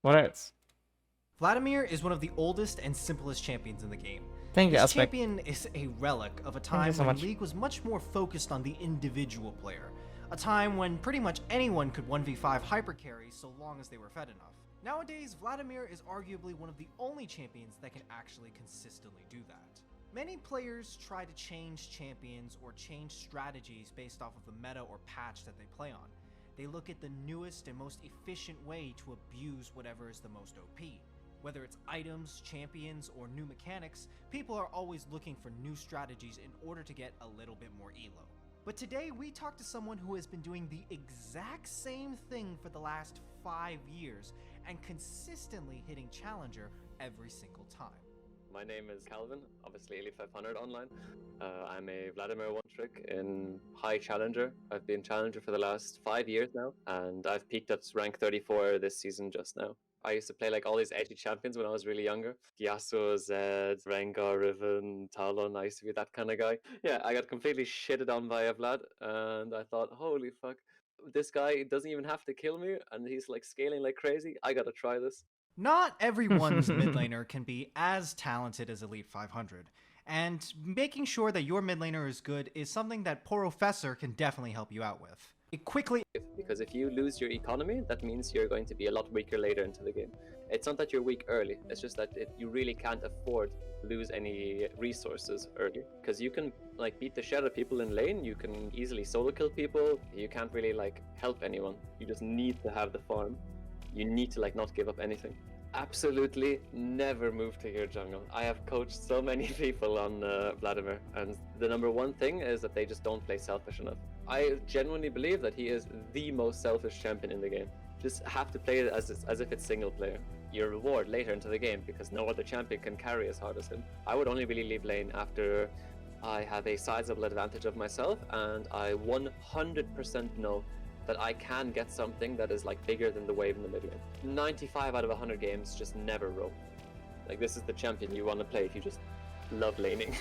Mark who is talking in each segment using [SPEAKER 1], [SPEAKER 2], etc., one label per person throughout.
[SPEAKER 1] What else?
[SPEAKER 2] Vladimir is one of the oldest and simplest champions in the game.
[SPEAKER 1] Thank you,
[SPEAKER 2] This
[SPEAKER 1] Aspect.
[SPEAKER 2] champion is a relic of a
[SPEAKER 1] Thank you
[SPEAKER 2] time
[SPEAKER 1] so
[SPEAKER 2] when
[SPEAKER 1] much.
[SPEAKER 2] League was much more focused on the individual player. A time when pretty much anyone could 1v5 hypercarry so long as they were fed enough. Nowadays, Vladimir is arguably one of the only champions that can actually consistently do that. Many players try to change champions or change strategies based off of the meta or patch that they play on. They look at the newest and most efficient way to abuse whatever is the most OP. Whether it's items, champions, or new mechanics, people are always looking for new strategies in order to get a little bit more elo. But today we talk to someone who has been doing the exact same thing for the last 5 years and consistently hitting Challenger every single time.
[SPEAKER 3] My name is Calvin, obviously Elite500 online. I'm a Vladimir one-trick in high Challenger. I've been Challenger for the last 5 years now, and I've peaked at rank 34 this season just now. I used to play like all these edgy champions when I was really younger. Yasuo, Zed, Rengar, Riven, Talon. I used to be that kind of guy. Yeah, I got completely shitted on by a Vlad, and I thought, holy fuck, this guy doesn't even have to kill me, and he's like scaling like crazy. I gotta try this.
[SPEAKER 2] Not everyone's mid laner can be as talented as Elite500, and making sure that your mid laner is good is something that Professor can definitely help you out with. It quickly
[SPEAKER 3] Because if you lose your economy, that means you're going to be a lot weaker later into the game. It's not that you're weak early, it's just that you really can't afford to lose any resources early. Because you can like beat the shit out of people in lane, you can easily solo kill people, you can't really like help anyone. You just need to have the farm. You need to like not give up anything. Absolutely never move to your jungle. I have coached so many people on Vladimir, and the number one thing is that they just don't play selfish enough. I genuinely believe that he is the most selfish champion in the game. Just have to play it as if it's single player. Your reward later into the game, because no other champion can carry as hard as him. I would only really leave lane after I have a sizable advantage of myself, and I 100% know that I can get something that is like bigger than the wave in the mid lane. 95 out of 100 games just never roam. Like, this is the champion you want to play if you just love laning.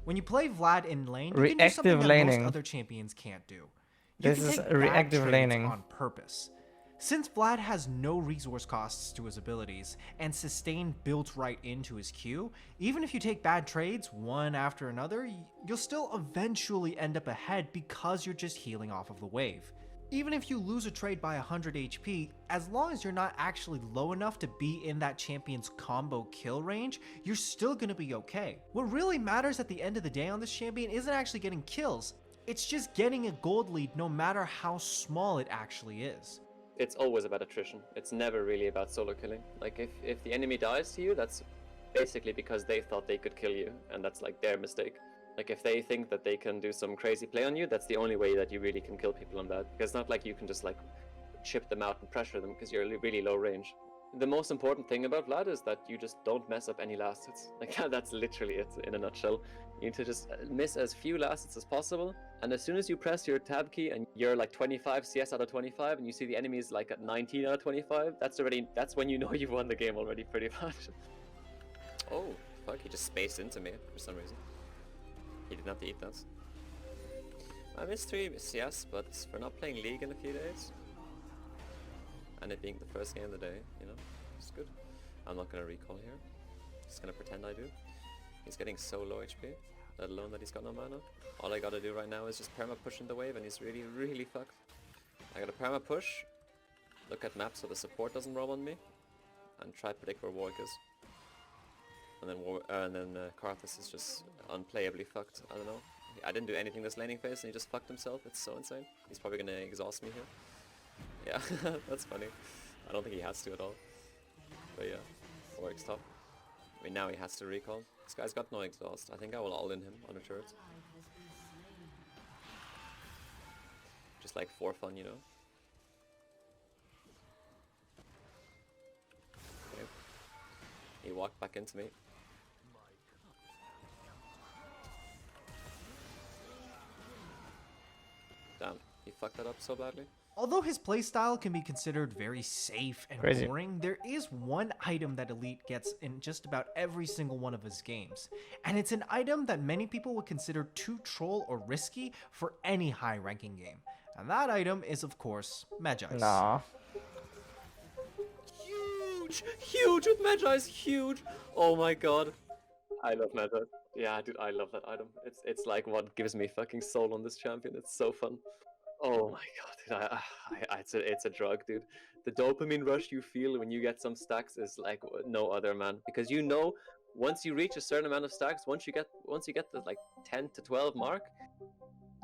[SPEAKER 2] When you play Vlad in lane, you can do something
[SPEAKER 1] Reactive
[SPEAKER 2] that
[SPEAKER 1] laning.
[SPEAKER 2] most other champions can't do. You
[SPEAKER 1] This
[SPEAKER 2] can
[SPEAKER 1] is
[SPEAKER 2] take
[SPEAKER 1] reactive
[SPEAKER 2] bad trades
[SPEAKER 1] laning.
[SPEAKER 2] on purpose. Since Vlad has no resource costs to his abilities and sustain built right into his Q, even if you take bad trades one after another, you'll still eventually end up ahead because you're just healing off of the wave. Even if you lose a trade by 100 HP, as long as you're not actually low enough to be in that champion's combo kill range, you're still gonna be okay. What really matters at the end of the day on this champion isn't actually getting kills, it's just getting a gold lead no matter how small it actually is.
[SPEAKER 3] It's always about attrition. It's never really about solo killing. Like, if the enemy dies to you, that's basically because they thought they could kill you, and that's like their mistake. Like, if they think that they can do some crazy play on you, that's the only way that you really can kill people on that. Because it's not like you can just like chip them out and pressure them because you're really low range. The most important thing about Vlad is that you just don't mess up any last hits. Like, that's literally it in a nutshell. You need to just miss as few last hits as possible, and as soon as you press your tab key and you're like 25 CS out of 25 and you see the enemy is like at 19 out of 25, that's when you know you've won the game already pretty much. Oh, fuck, he just spaced into me for some reason. He didn't have to eat that. I missed 3 CS, but for not playing League in a few days, and it being the first game of the day, you know, it's good. I'm not gonna recall here. Just gonna pretend I do. He's getting so low HP, let alone that he's got no mana. All I gotta do right now is just perma push in the wave, and he's really fucked. I gotta perma push, look at maps so the support doesn't roam on me, and try to predict where Warwick is. And then Karthus is just unplayably fucked. I don't know. I didn't do anything this laning phase, and he just fucked himself. It's so insane. He's probably gonna exhaust me here. Yeah, that's funny. I don't think he has to at all. But yeah, Warwick's top. I mean, now he has to recall. This guy's got no exhaust. I think I will all-in him on a turret. Just like for fun, you know? Okay. He walked back into me. Damn, he fucked that up so badly.
[SPEAKER 2] Although his playstyle can be considered very safe and
[SPEAKER 1] Crazy.
[SPEAKER 2] boring, there is one item that Elite gets in just about every single one of his games. And it's an item that many people would consider too troll or risky for any high ranking game. And that item is, of course, Magi's.
[SPEAKER 1] Nah.
[SPEAKER 3] huge! Huge with Magi's, huge! Oh my god. I love Magi. Yeah, dude, I love that item. It's like what gives me fucking soul on this champion. It's so fun. Oh my god, dude, it's a drug, dude. The dopamine rush you feel when you get some stacks is like no other, man. Because you know, once you reach a certain amount of stacks, once you get the like 10 to 12 mark,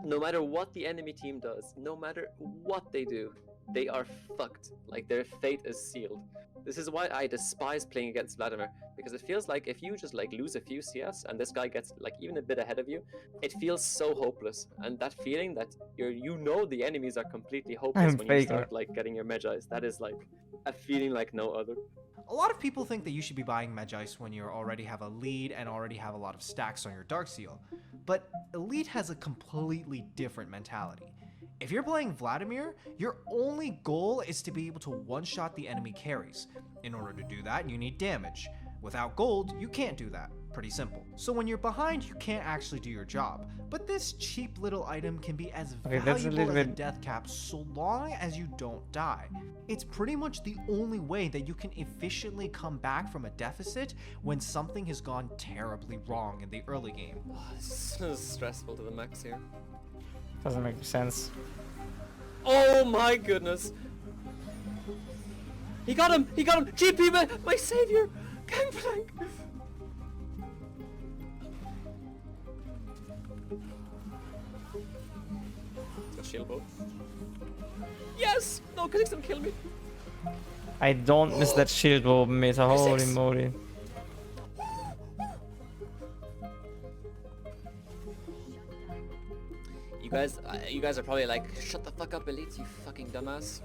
[SPEAKER 3] no matter what the enemy team does, no matter what they do, they are fucked. Like their fate is sealed. This is why I despise playing against Vladimir, because it feels like if you just like lose a few CS and this guy gets like even a bit ahead of you, it feels so hopeless. And that feeling that you know the enemies are completely hopeless
[SPEAKER 1] I'm
[SPEAKER 3] when you
[SPEAKER 1] faker.
[SPEAKER 3] start like getting your Magi's, that is like a feeling like no other.
[SPEAKER 2] A lot of people think that you should be buying Magi's when you already have a lead and already have a lot of stacks on your Dark Seal, but Elite has a completely different mentality. If you're playing Vladimir, your only goal is to be able to one-shot the enemy carries. In order to do that, you need damage. Without gold, you can't do that. Pretty simple. So when you're behind, you can't actually do your job. But this cheap little item can be as valuable as a death cap so long as you don't die. It's pretty much the only way that you can efficiently come back from a deficit when something has gone terribly wrong in the early game.
[SPEAKER 3] This is stressful to the max here.
[SPEAKER 1] Doesn't make sense.
[SPEAKER 3] Oh my goodness! He got him! He got him! GP, my savior! Gangplank! Got shield bow. Yes! No, Kha'Zix don't kill me.
[SPEAKER 1] I don't miss that shield bow, meta. Holy moly.
[SPEAKER 3] You guys are probably like, shut the fuck up, Elite, you fucking dumbass.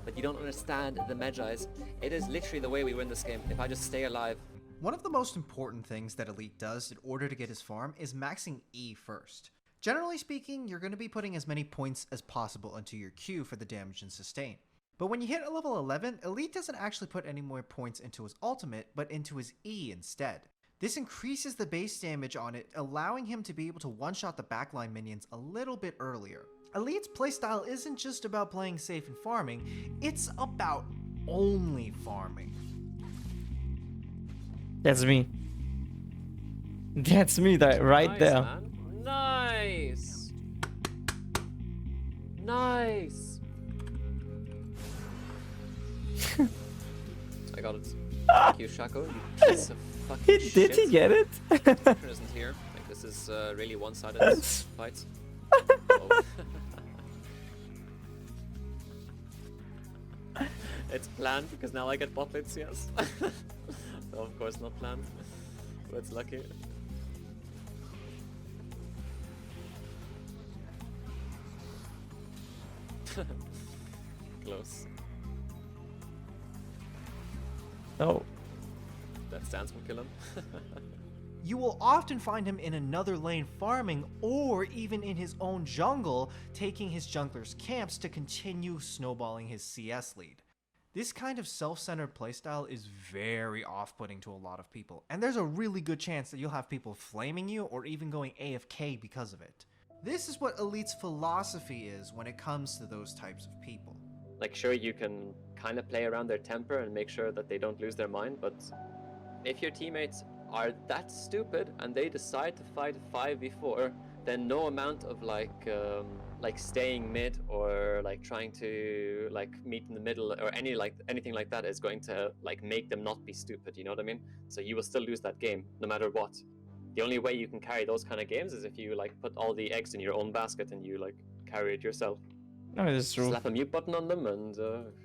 [SPEAKER 3] But you don't understand the Magi's. It is literally the way we win this game. If I just stay alive.
[SPEAKER 2] One of the most important things that Elite does in order to get his farm is maxing E first. Generally speaking, you're going to be putting as many points as possible into your Q for the damage and sustain. But when you hit a level 11, Elite doesn't actually put any more points into his ultimate, but into his E instead. This increases the base damage on it, allowing him to be able to one-shot the backline minions a little bit earlier. Elite's playstyle isn't just about playing safe and farming, it's about only farming.
[SPEAKER 1] That's me. That's me right
[SPEAKER 3] Nice,
[SPEAKER 1] there.
[SPEAKER 3] Man. Nice! Nice! I got it. Thank you, Shaco, you piece of fucking shit.
[SPEAKER 1] Did he get it?
[SPEAKER 3] Agurin isn't here. Like, this is really one-sided fight. Oh. It's planned because now I get bot lane CS. No, of course not planned, but it's lucky. Close.
[SPEAKER 1] No.
[SPEAKER 3] That stance will kill him.
[SPEAKER 2] You will often find him in another lane farming, or even in his own jungle, taking his jungler's camps to continue snowballing his CS lead. This kind of self-centered playstyle is very off-putting to a lot of people, and there's a really good chance that you'll have people flaming you or even going AFK because of it. This is what Elite's philosophy is when it comes to those types of people.
[SPEAKER 3] Like, sure, you can kind of play around their temper and make sure that they don't lose their mind, but if your teammates are that stupid and they decide to fight 5v4, then no amount of like staying mid or like trying to like meet in the middle or anything like that is going to like make them not be stupid, you know what I mean? So you will still lose that game no matter what. The only way you can carry those kind of games is if you like put all the eggs in your own basket and you like carry it yourself.
[SPEAKER 1] No, that's true.
[SPEAKER 3] Slap a mute button on them and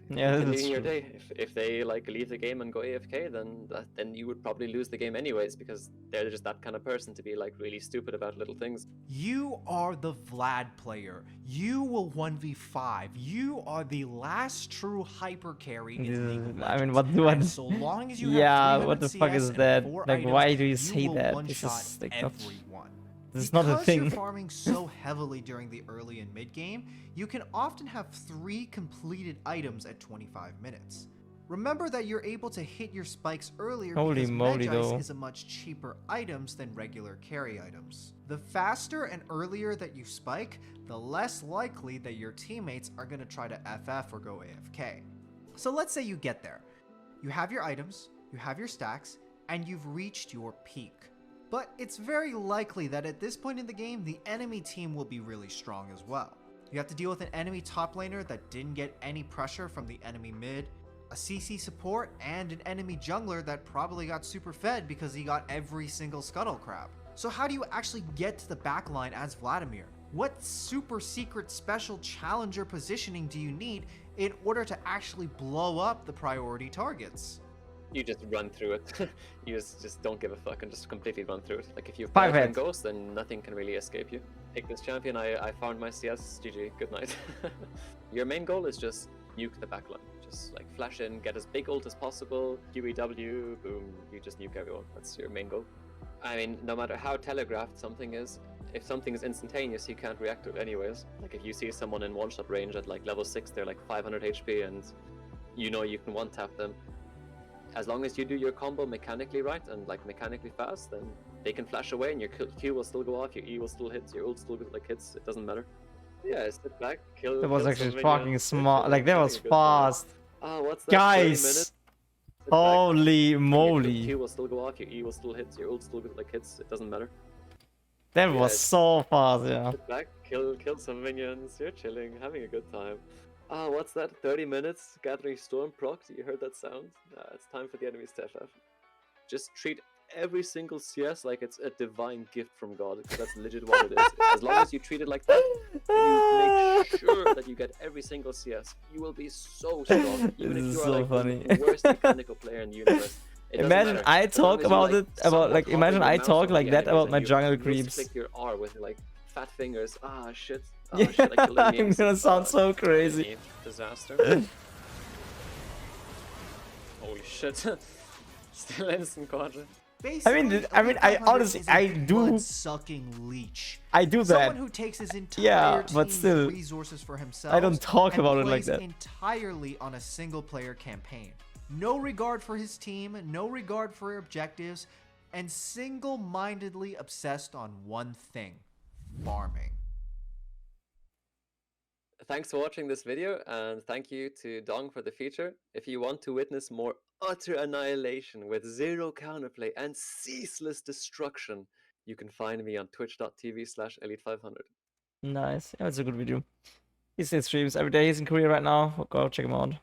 [SPEAKER 1] Yeah, that's
[SPEAKER 3] continue your
[SPEAKER 1] true.
[SPEAKER 3] day. If they like leave the game and go AFK, then you would probably lose the game anyways, because they're just that kind of person to be like really stupid about little things.
[SPEAKER 2] You are the Vlad player. You will 1v5. You are the last true hyper carry in League of Legends.
[SPEAKER 1] I mean, what?
[SPEAKER 2] And so long as you
[SPEAKER 1] Yeah,
[SPEAKER 2] have
[SPEAKER 1] what the
[SPEAKER 2] 300
[SPEAKER 1] fuck is
[SPEAKER 2] CS
[SPEAKER 1] that?
[SPEAKER 2] and 4
[SPEAKER 1] Like,
[SPEAKER 2] items,
[SPEAKER 1] why do you
[SPEAKER 2] you
[SPEAKER 1] say
[SPEAKER 2] will
[SPEAKER 1] that?
[SPEAKER 2] one-shot
[SPEAKER 1] This is like not.
[SPEAKER 2] everyone.
[SPEAKER 1] This is not a
[SPEAKER 2] Because
[SPEAKER 1] thing.
[SPEAKER 2] you're farming so heavily during the early and mid game, you can often have 3 completed items at 25 minutes. Remember that you're able to hit your spikes earlier
[SPEAKER 1] Holy
[SPEAKER 2] because
[SPEAKER 1] moly,
[SPEAKER 2] Magi's
[SPEAKER 1] though.
[SPEAKER 2] is a much cheaper items than regular carry items. The faster and earlier that you spike, the less likely that your teammates are going to try to FF or go AFK. So let's say you get there. You have your items, you have your stacks, and you've reached your peak. But it's very likely that at this point in the game, the enemy team will be really strong as well. You have to deal with an enemy top laner that didn't get any pressure from the enemy mid, a CC support, and an enemy jungler that probably got super fed because he got every single scuttle crab. So how do you actually get to the backline as Vladimir? What super secret special challenger positioning do you need in order to actually blow up the priority targets?
[SPEAKER 3] You just run through it. You just don't give a fuck and just completely run through it. Like if you have
[SPEAKER 1] Five
[SPEAKER 3] Fire and
[SPEAKER 1] heads.
[SPEAKER 3] Ghost, then nothing can really escape you. Take this champion, I found my CS, GG, good night. Your main goal is just nuke the backline. Just like flash in, get as big ult as possible, QEW, boom, you just nuke everyone. That's your main goal. I mean, no matter how telegraphed something is, if something is instantaneous, you can't react to it anyways. Like if you see someone in one-shot range at like level 6, they're like 500 HP and you know you can one-tap them. As long as you do your combo mechanically right and like mechanically fast, then they can flash away and your Q will still go off, your E will still hit, your ult still like hits, it doesn't matter. Yeah, sit back, kill.
[SPEAKER 1] That was
[SPEAKER 3] kill
[SPEAKER 1] actually
[SPEAKER 3] some
[SPEAKER 1] fucking
[SPEAKER 3] minions,
[SPEAKER 1] smart.
[SPEAKER 3] chilling,
[SPEAKER 1] Like that
[SPEAKER 3] having
[SPEAKER 1] was
[SPEAKER 3] a good time.
[SPEAKER 1] fast.
[SPEAKER 3] Oh, what's that? 30 minutes?
[SPEAKER 1] Guys.
[SPEAKER 3] Sit back,
[SPEAKER 1] Holy
[SPEAKER 3] your
[SPEAKER 1] moly.
[SPEAKER 3] Q will still go off, your E will still hit, your ult still like hits, it doesn't matter.
[SPEAKER 1] That
[SPEAKER 3] Yeah,
[SPEAKER 1] was so fast, yeah.
[SPEAKER 3] Sit back, kill some minions, you're chilling, having a good time. Ah, what's that? 30 minutes? Gathering Storm proc? You heard that sound? It's time for the enemies to FF. Just treat every single CS like it's a divine gift from God, because that's legit what it is. As long as you treat it like that, and you make sure that you get every single CS, you will be so strong. Even
[SPEAKER 1] This
[SPEAKER 3] if
[SPEAKER 1] is
[SPEAKER 3] you are
[SPEAKER 1] so
[SPEAKER 3] like
[SPEAKER 1] funny.
[SPEAKER 3] the worst mechanical player in the universe. It doesn't
[SPEAKER 1] Imagine
[SPEAKER 3] matter.
[SPEAKER 1] I
[SPEAKER 3] As long
[SPEAKER 1] talk
[SPEAKER 3] as you,
[SPEAKER 1] about
[SPEAKER 3] like,
[SPEAKER 1] it about
[SPEAKER 3] somewhat
[SPEAKER 1] like
[SPEAKER 3] hover
[SPEAKER 1] imagine
[SPEAKER 3] your
[SPEAKER 1] I
[SPEAKER 3] mouse
[SPEAKER 1] talk
[SPEAKER 3] over
[SPEAKER 1] like
[SPEAKER 3] the
[SPEAKER 1] that
[SPEAKER 3] enemies
[SPEAKER 1] about
[SPEAKER 3] and
[SPEAKER 1] my
[SPEAKER 3] you
[SPEAKER 1] jungle
[SPEAKER 3] misclick
[SPEAKER 1] creeps.
[SPEAKER 3] your R with like fat fingers. Ah shit. Ah shit, I killed an
[SPEAKER 1] I'm
[SPEAKER 3] EX.
[SPEAKER 1] gonna sound so crazy.
[SPEAKER 3] Enemy disaster. Holy shit. Still instant quadra.
[SPEAKER 2] Basically,
[SPEAKER 1] I
[SPEAKER 2] Elite500
[SPEAKER 1] honestly,
[SPEAKER 2] is a
[SPEAKER 1] I do-
[SPEAKER 2] blood-sucking leech.
[SPEAKER 1] I do
[SPEAKER 2] Someone
[SPEAKER 1] that.
[SPEAKER 2] who takes his entire
[SPEAKER 1] Yeah, but
[SPEAKER 2] team's
[SPEAKER 1] still,
[SPEAKER 2] resources for himself.
[SPEAKER 1] I don't talk
[SPEAKER 2] and
[SPEAKER 1] about it like
[SPEAKER 2] plays
[SPEAKER 1] that.
[SPEAKER 2] entirely on a single-player campaign. No regard for his team, no regard for objectives, and single-mindedly obsessed on one thing: farming.
[SPEAKER 3] Thanks for watching this video, and thank you to Dong for the feature. If you want to witness more utter annihilation with zero counterplay and ceaseless destruction, you can find me on twitch.tv/Elite500.
[SPEAKER 1] Nice. Yeah, it's a good video. He still streams every day. He's in Korea right now. Go check him out.